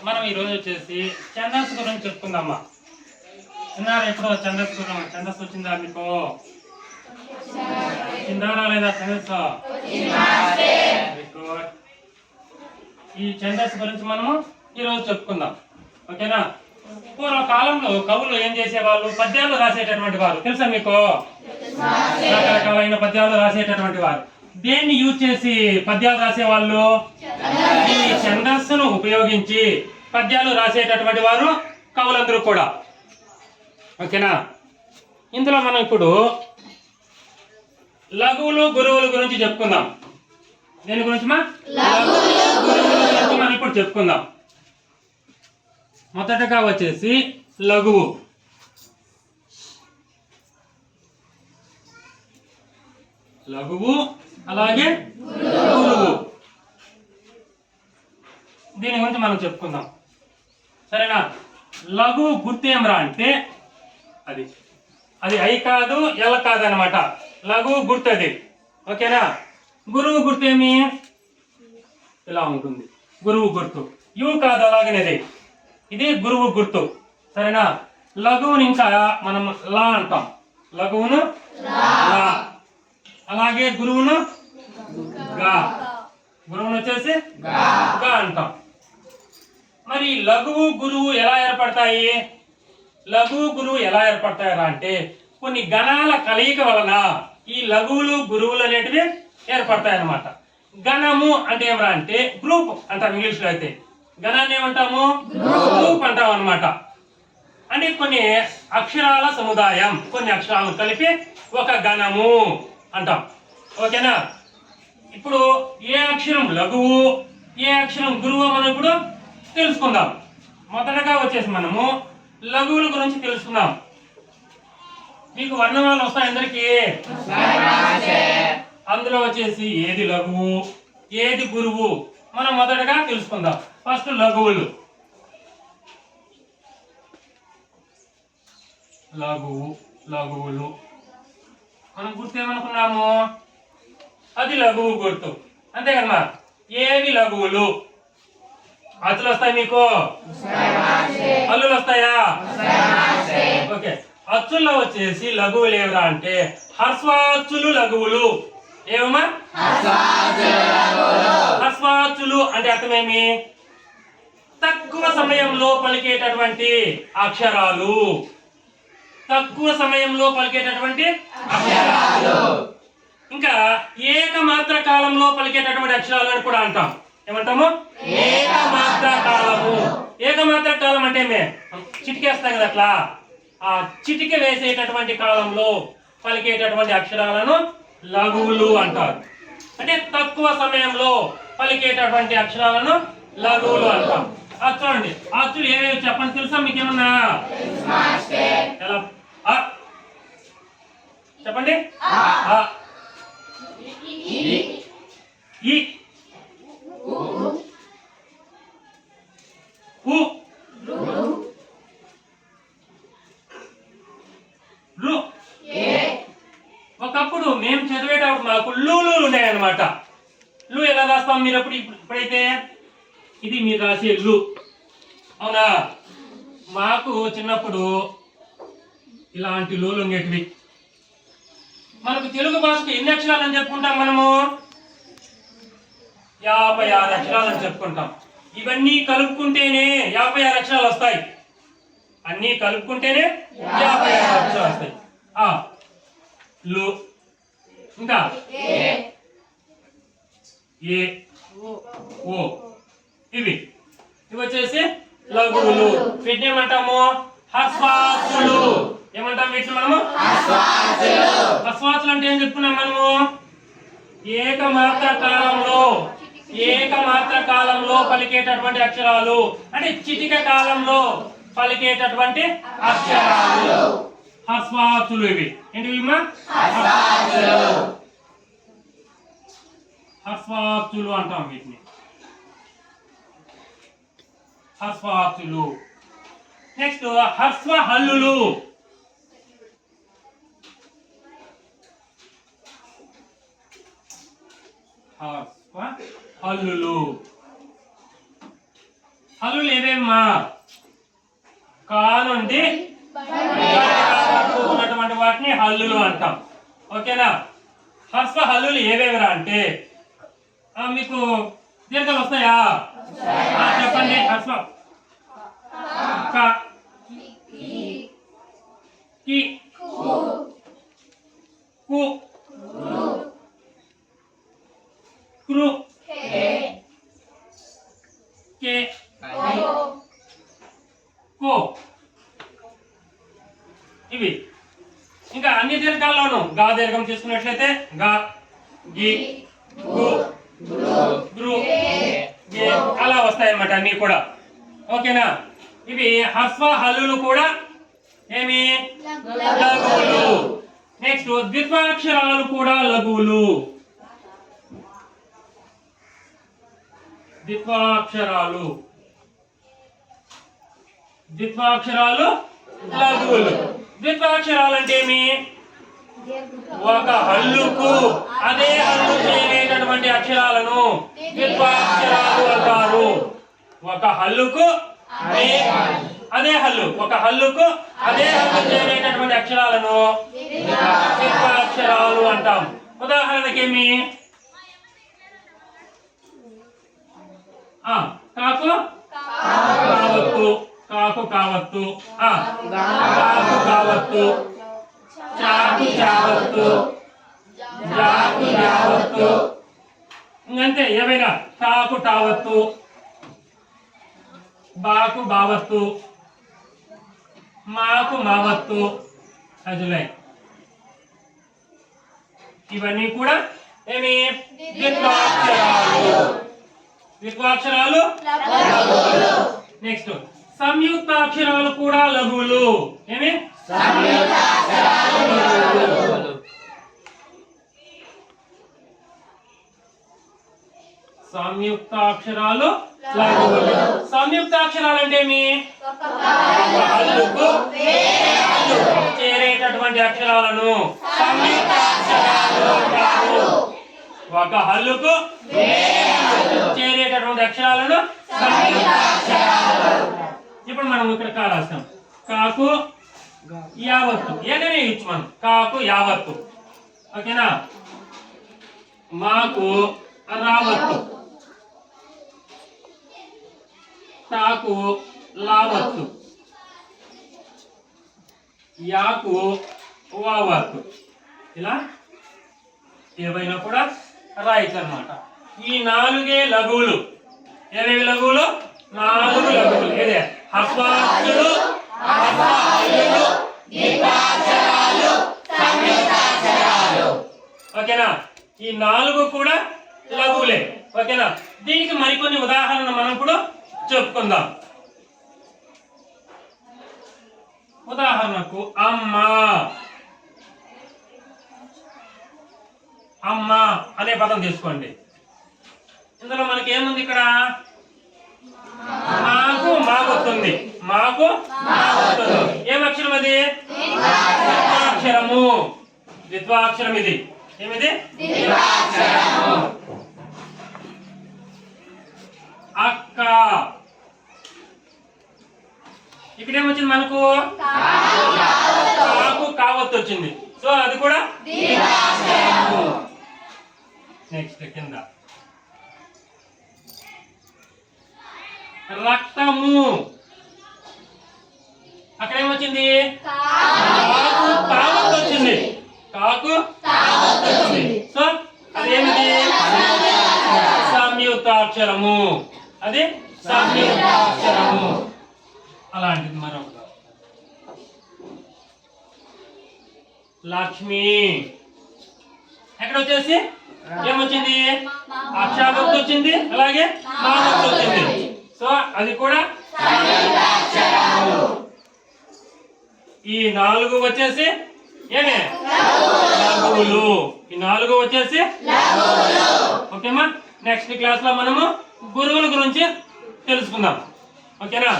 మనం ఈరోజు వచ్చేసి ఛందస్సు గురించి చెప్పుకుందామా. విన్నారా ఎప్పుడో ఛందస్సు గురించి? ఛందస్సు వచ్చిందా మీకు? వచ్చిందారా లేదా ఛందస్సు? Very good. ఈ ఛందస్సు గురించి మనము ఈరోజు చెప్పుకుందాం, ఓకేనా? పూర్వకాలంలో కవులు ఏం చేసేవాళ్ళు? పద్యాలు రాసేటటువంటి వారు. తెలుసా మీకు? రకరకాలైన పద్యాలు రాసేటటువంటి వారు. దేన్ని యూజ్ చేసి పద్యాలు రాసేవాళ్ళు? ఈ ఛందస్సును ఉపయోగించి పద్యాలు రాసేటటువంటి వారు కవులందరూ కూడా, ఓకేనా? ఇందులో మనం ఇప్పుడు లఘువులు గురువుల గురించి చెప్పుకుందాం. దేని గురించి మనం ఇప్పుడు చెప్పుకుందాం. మొదటగా వచ్చేసి లఘువు. లఘువు అలాగే గురువు, దీని గురించి మనం చెప్పుకుందాం, సరేనా? లఘువు గుర్తేమరా అంటే అది అది ఐ కాదు ఎల్ కాదు అనమాట. లఘువు గుర్తు అది, ఓకేనా? గురువు గుర్తేమి? ఇలా ఉంటుంది గురువు గుర్తు. యు కాదు, అలాగనేది ఇది గురువు గుర్తు, సరేనా? లఘువుని ఇంకా మనం లా అంటాం. లఘువును లా, అలాగే గురువును గా. గురువును వచ్చేసి గా అంటాం. మరి లఘువు గురువు ఎలా ఏర్పడతాయి? లఘువు గురువు ఎలా ఏర్పడతాయరా అంటే కొన్ని గణాల కలయిక వలన ఈ లఘువులు గురువులు అనేటివి ఏర్పడతాయి అన్నమాట. గణము అంటే ఏమరా అంటే గ్రూప్ అంటాం ఇంగ్లీష్ లో. అయితే గణాన్ని ఏమంటాము? గ్రూప్ అంటాం అన్నమాట. అంటే కొన్ని అక్షరాల సముదాయం, కొన్ని అక్షరాలను కలిపి ఒక గణము అంటాం, ఓకేనా? ఇప్పుడు ఏ అక్షరం లఘువు, ఏ అక్షరం గురువు మనం ఇప్పుడు తెలుసుకుందాం. మొదటగా వచ్చేసి మనము లఘువుల గురించి తెలుసుకుందాం. మీకు వర్ణమాలు వస్తాయి అందరికీ. అందులో వచ్చేసి ఏది లఘువు ఏది గురువు మనం మొదటగా తెలుసుకుందాం. ఫస్ట్ లఘువులు. లఘువులు మనం గుర్తు ఏమనుకున్నాము? అది లఘువు గుర్తు, అంతే కదా? ఏవి లఘువులు? అచ్చులు వస్తాయి మీకు? హల్లులు వస్తాయా? ఓకే. అచ్చుల్లో వచ్చేసి లఘువులు ఏవరా అంటే హ్రస్వాచ్చులు లఘువులు. ఏమమ్మా? హ్రస్వాచ్చులు అంటే అర్థమేమి? తక్కువ సమయంలో పలికేటటువంటి అక్షరాలు. తక్కువ సమయంలో పలికేటటువంటి అక్షరాలు. ఇంకా ఏకమాత్ర కాలంలో పలికేటటువంటి అక్షరాలు అని కూడా అంటాం. ఏమంటాము? ఏకమాత్ర కాలము. ఏకమాత్ర కాలం అంటే చిటికేస్తాం కదా, అట్లా ఆ చిటిక వేసేటటువంటి కాలంలో పలికేటటువంటి అక్షరాలను లఘువులు అంటారు. అంటే తక్కువ సమయంలో పలికేటటువంటి అక్షరాలను లఘువులు అంటాం. చూడండి, అచ్చులు ఏవేవి చెప్పండి, తెలుసా మీకేమన్నా? ఎలా చెప్పండి. ఈ రు, ఒకప్పుడు మేము చదివేటప్పుడు మాకు లూలు ఉన్నాయన్నమాట. లు ఎలా రాస్తాం మీరు? ఇప్పుడైతే ఇది మీరు రాసే లు, అవునా? మాకు చిన్నప్పుడు ఇలాంటి లూలు ఉండేటివి. మనకు తెలుగు భాషకు ఎన్ని అక్షరాలు అని చెప్పుకుంటాం మనము? 56 అక్షరాలు అని చెప్పుకుంటాం. ఇవన్నీ కలుపుకుంటేనే 56 అక్షరాలు వస్తాయి. అన్నీ కలుపుకుంటేనే 56 అక్షరాలు వస్తాయి. లు, ఇంకా ఏ, ఓ, ఇవి వచ్చేసి లఘువులు. వీటిని ఏమంటాము? హ్రస్వాచ్చులు. ఏమంటాం వీటిని మనము? హ్రస్వాచ్చులు అంటే ఏం చెప్పుకున్నాం మనము? ఏకమాత్ర కాలంలో పలికేటటువంటి అక్షరాలు. అంటే చిటిక కాలంలో పలికేటటువంటి అక్షరాలు హ్రస్వాచ్చులు. ఇవి ఏంటివి? హ్రస్వాచ్చులు అంటాం వీటిని, హ్రస్వాచ్చులు. నెక్స్ట్ హ్రస్వ హల్లులు. హల్లులు. హల్లులు ఏవేమా? కా నుండి ఉన్నటువంటి వాటిని హల్లులు అంటాం. ఓకేనా? హ్రస్వ హల్లులు ఏవేవిరా అంటే మీకు దీర్ఘాలు వస్తాయా? చెప్పండి. హ్రస్వ క, కి, కు, క్రు, కే, కో. ఇవి ఇంకా అన్ని దీర్ఘాల్లోనూ గా దీర్ఘం తీసుకున్నట్లయితే గా, గి, గు, గ్రు, గే అలా వస్తాయన్నమాట అన్ని కూడా. ఓకేనా? ఇవి హ్రస్వ హల్లులు కూడా ఏమి? లఘువులు. నెక్స్ట్ ద్విత్వాక్షరాలు కూడా లఘువులు. ద్విత్వాక్షరాలు లఘువులు. ద్విత్వాక్షరాలు అంటే ఏమి? ఒక హల్లుకు అదే హల్లు చేరేటటువంటి అక్షరాలను ద్విత్వాక్షరాలు అంటారు. ఒక హల్లుకు అదే హల్లు చేరేటటువంటి అక్షరాలను ద్విత్వాక్షరాలు అంటాం. ఉదాహరణకి ఏమి? కాకు కావత్తు, కాకు కావత్తు, కాకు కావత్తు, చాకు చావత్తు, జాకు జావత్తు. ఇంకంతే ఏమైనా టాకు టావత్తు, బాకు బావత్తు, మాకు మావత్తు, అజులై. ఇవన్నీ కూడా ఏమి? ద్విత్వాక్షరాలు. నెక్స్ట్ సంయుక్తాక్షరాలు కూడా లఘువులు. ఏమి? సంయుక్తాక్షరాలు లఘువులు. సంయుక్తాక్షరాలు అంటే ఏమి? హల్లుకు చేరేటటువంటి అక్షరాలను సంయుక్తాక్షరాలు అంటారు. ఒక హల్లుకు చేరేటటువంటి అక్షరాలను సంయుక్తాక్షరాలు. ఇప్పుడు మనం ఇక్కడ కా రాస్తాం. కాకు యావత్తు ఏదైనా ఇచ్చు మనం. కాకు యావత్తు. ఓకేనా? మాకు రావత్తు, టాకు లావత్తు, యాకు వావత్తు. ఇలా ఏవైనా కూడా రాయచ్చు అన్నమాట. ఈ 4 లఘువులు. ఏవేవి లఘువులు? 4 లఘువులు. ఏదే? హ్రస్వాక్షరాలు, హల్లులు, ద్విత్వాక్షరాలు, సంయుక్తాక్షరాలు. ఓకేనా? ఈ 4 కూడా లఘువులే. ఓకేనా? దీనికి మరికొన్ని ఉదాహరణ మనం ఇప్పుడు చెప్పుకుందాం. ఉదాహరణకు అమ్మ. అమ్మ అనే పదం తీసుకోండి. ఇందులో మనకి ఏముంది? ఇక్కడ మాకు మాగొస్తుంది. మాకు మాగొస్తుంది. ఏం అక్షరం అది? ద్విత్వాక్షరము. ద్విత్వాక్షరం ఇది. ఏమిది? అక్క. ఇక్కడ ఏమొచ్చింది మనకు? కాకు కావత్తు వచ్చింది. సో అది కూడా నెక్స్ట్ కింద రక్తము. అక్కడ ఏమొచ్చింది? కాకు తావత్తు వచ్చింది. కాకు వచ్చింది. సో అదేమిటి? సంయుక్తాక్షరము. అది సంయుక్తాక్షరము. అలాంటిది మరొకటి. లక్ష్మి. ఎక్కడ వచ్చేసి ఏమొచ్చింది? అక్షావత్తు వచ్చింది, అలాగే మావత్తు వచ్చింది. సో అది కూడా ఈ 4 వచ్చేసి ఏమే? లఘువులు. ఈ 4 వచ్చేసి ఓకేమా? నెక్స్ట్ క్లాస్ లో మనము గురువుల గురించి తెలుసుకుందాం. ఓకేనా?